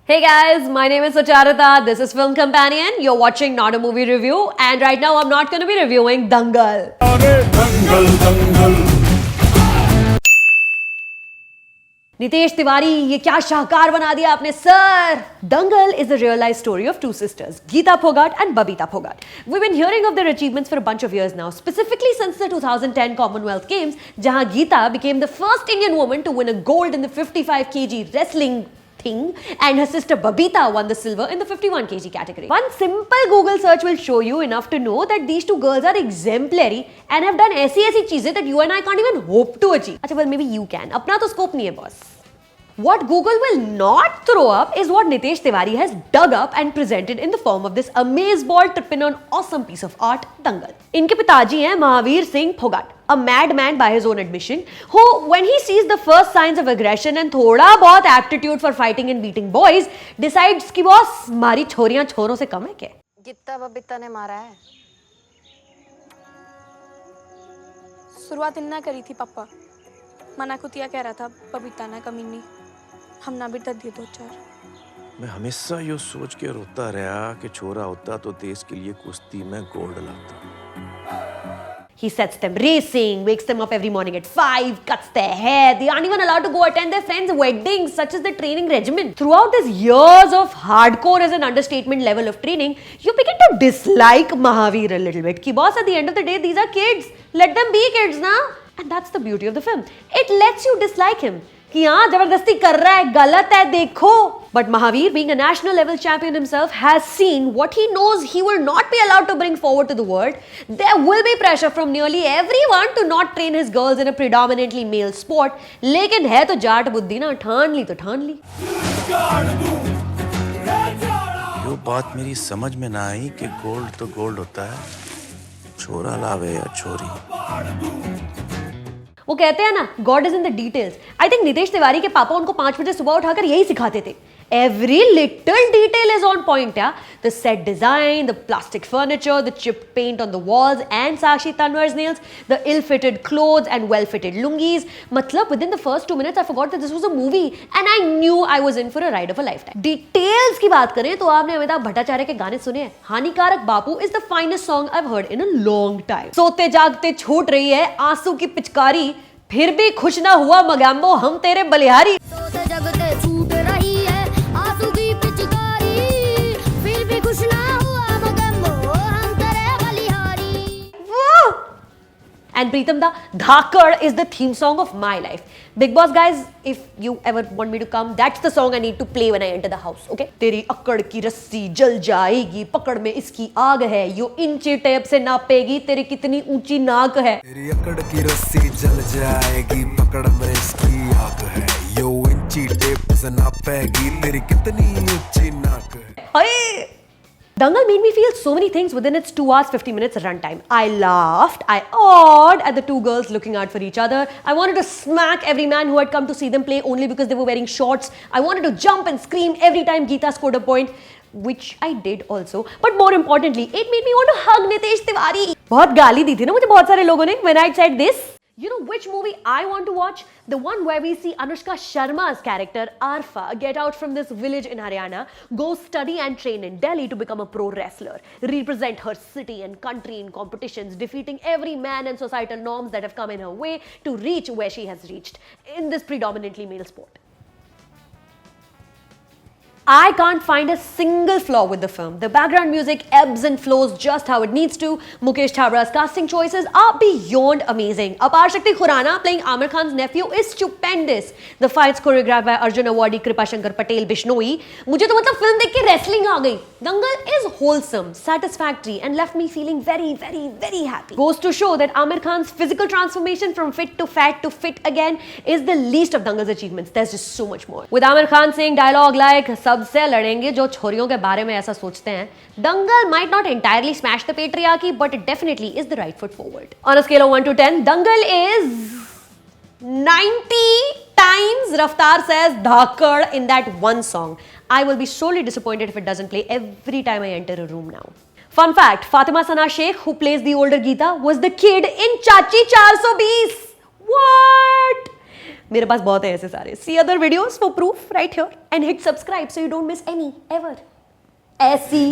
Hey guys, my name is Sucharita. This is Film Companion. You're watching Not a Movie Review, and right now I'm not going to be reviewing Dangal. Nitesh Tiwari, ये क्या शाहकार बना दिया आपने sir? Dangal is the real life story of two sisters, Geeta Phogat and Babita Phogat. We've been hearing of their achievements for a bunch of years now, specifically since the 2010 Commonwealth Games, जहां Geeta became the first Indian woman to win a gold in the 55 kg wrestling thing, and her sister Babita won the silver in the 51 kg category. One simple Google search will show you enough to know that these two girls are exemplary and have done ऐसी चीजें that you and I can't even hope to achieve. अच्छा, well maybe you can. अपना तो scope नहीं है boss. What Google will not throw up is what Nitesh Tiwari has dug up and presented in the form of this amazeball tripping on awesome piece of art, Dangal. इनके पिताजी हैं Mahavir Singh Phogat, a madman by his own admission, who, when he sees the first signs of aggression and थोड़ा बहुत aptitude for fighting and beating boys, decides कि boss हमारी छोरियां छोरों से कम है क्या? गीता बबीता ने मारा है। शुरुआत इन्ना करी थी पापा, मना कुतिया कह रहा था बबीता ने कमीनी, हम ना भी दिए दो चार। मैं हमेशा ये सोच के रोता रहा कि छोरा होता तो देश के लिए कुश्ती में गोल्ड लाता। He sets them racing, wakes them up every morning at 5, cuts their hair. They aren't even allowed to go attend their friends' weddings. Such is the training regimen. Throughout these years of hardcore as an understatement level of training, you begin to dislike Mahavir a little bit. Ki boss, at the end of the day, these are kids. Let them be kids, na? And that's the beauty of the film. It lets you dislike him. कि हाँ जबरदस्ती कर रहा है, गलत है, देखो. But Mahavir, being a national level champion himself, has seen what he knows he will not be allowed to bring forward to the world. There will be pressure from nearly everyone to not train his girls in a predominantly male sport. लेकिन है तो जाट बुद्धि ना, ठान ली तो ठान ली. यो बात मेरी समझ में ना आई कि गोल्ड तो गोल्ड होता है, छोरा लावे या छोरी. वो कहते हैं ना, God is in the details. I think Nitesh Tiwari के पापा उनको 5 बजे सुबह उठाकर यही सिखाते थे. Every little detail is on point, yeah. The set design, the plastic furniture, the chipped paint on the walls, and Sakshi Tanwar's nails, the ill-fitted clothes and well-fitted lungis. Matlab, within the first 2 minutes, I forgot that this was a movie, and I knew I was in for a ride of a lifetime. Details की बात करें तो आपने अमिताभ भट्टाचार्य के गाने सुने हैं. हानिकारक बापू is the finest song I've heard in a long time. सोते जागते छूट रही है आंसू की पिचकारी, फिर भी खुश ना हुआ मगैम्बो हम तेरे बलिहारी. And Pritam da, Dhakad is the theme song of my life. Big Boss guys, if you ever want me to come, that's the song I need to play when I enter the house, okay? तेरी अक्कड़ की रस्सी जल जाएगी, पकड़ में इसकी आग है, यो इंची टेप से नापेगी, तेरी कितनी ऊंची नाक है. तेरी अक्कड़ की रस्सी जल जाएगी, पकड़ में इसकी आग है, यो इंची टेप से नापेगी, तेरी कितनी ऊंची नाक है. हाय! Dangal made me feel so many things within its 2 hours 50 minutes runtime. I laughed, I awed at the two girls looking out for each other. I wanted to smack every man who had come to see them play only because they were wearing shorts. I wanted to jump and scream every time Geeta scored a point, which I did also. But more importantly, it made me want to hug Nitesh Tiwari. बहुत गाली दी थी ना मुझे बहुत सारे लोगों ने when I said this. You know which movie I want to watch? The one where we see Anushka Sharma's character Arfa get out from this village in Haryana, go study and train in Delhi to become a pro wrestler, represent her city and country in competitions, defeating every man and societal norms that have come in her way to reach where she has reached in this predominantly male sport. I can't find a single flaw with the film. The background music ebbs and flows just how it needs to. Mukesh Chhabra's casting choices are beyond amazing. Apar Shakti Khurana playing Aamir Khan's nephew is stupendous. The fights choreographed by Arjun Awardee Kripa Shankar Patel Bishnoi. मुझे तो मतलब film देख के wrestling आ गई. Dangal is wholesome, satisfactory, and left me feeling very, very, very happy. Goes to show that Aamir Khan's physical transformation from fit to fat to fit again is the least of Dangal's achievements. There's just so much more. With Aamir Khan saying dialogue like सबसे लड़ेंगे जो छोरियों के बारे में ऐसा सोचते हैं. Dangal might not entirely smash the patriarchy, but it definitely is the right foot forward. On a scale of 1 to 10, Dangal is 90 times Raftaar says Dhakad in that one song. I will be sorely disappointed if it doesn't play every time I enter a room now. Fun fact, Fatima Sana Sheikh, who plays the older Geeta, was the kid in Chachi 420. What? मेरे पास बहुत है ऐसे सारे. See other videos for proof right here and hit subscribe so you don't miss any ever. ऐसी